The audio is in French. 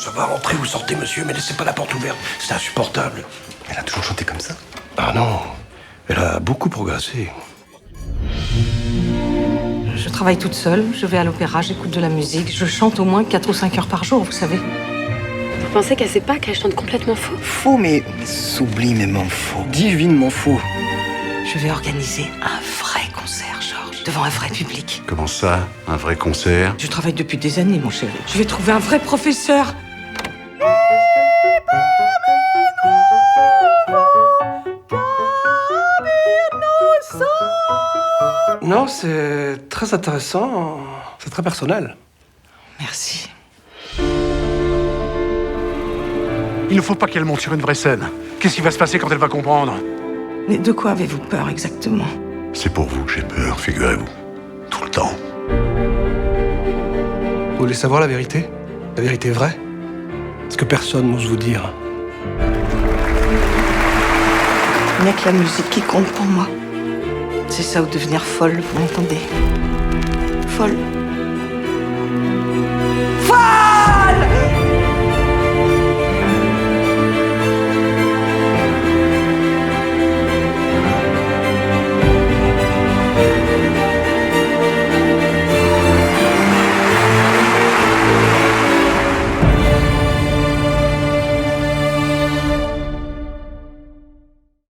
Ça va, rentrer ou sortez, monsieur, mais laissez pas la porte ouverte. C'est insupportable. Elle a toujours chanté comme ça? Ah non, elle a beaucoup progressé. Je travaille toute seule, je vais à l'opéra, j'écoute de la musique, je chante au moins 4 ou 5 heures par jour, vous savez. Vous pensez qu'elle sait pas qu'elle chante complètement faux? Faux, mais sublimément faux. Divinement faux. Je vais organiser un vrai concert, Georges, devant un vrai public. Comment ça, un vrai concert? Je travaille depuis des années, mon chéri. Je vais trouver un vrai professeur. Non, c'est très intéressant. C'est très personnel. Merci. Il ne faut pas qu'elle monte sur une vraie scène. Qu'est-ce qui va se passer quand elle va comprendre? Mais de quoi avez-vous peur exactement? C'est pour vous que j'ai peur, figurez-vous. Tout le temps. Vous voulez savoir la vérité? La vérité vraie? Ce que personne n'ose vous dire. Il n'y a que la musique qui compte pour moi. C'est ça ou devenir folle, vous m'entendez? Folle. Folle!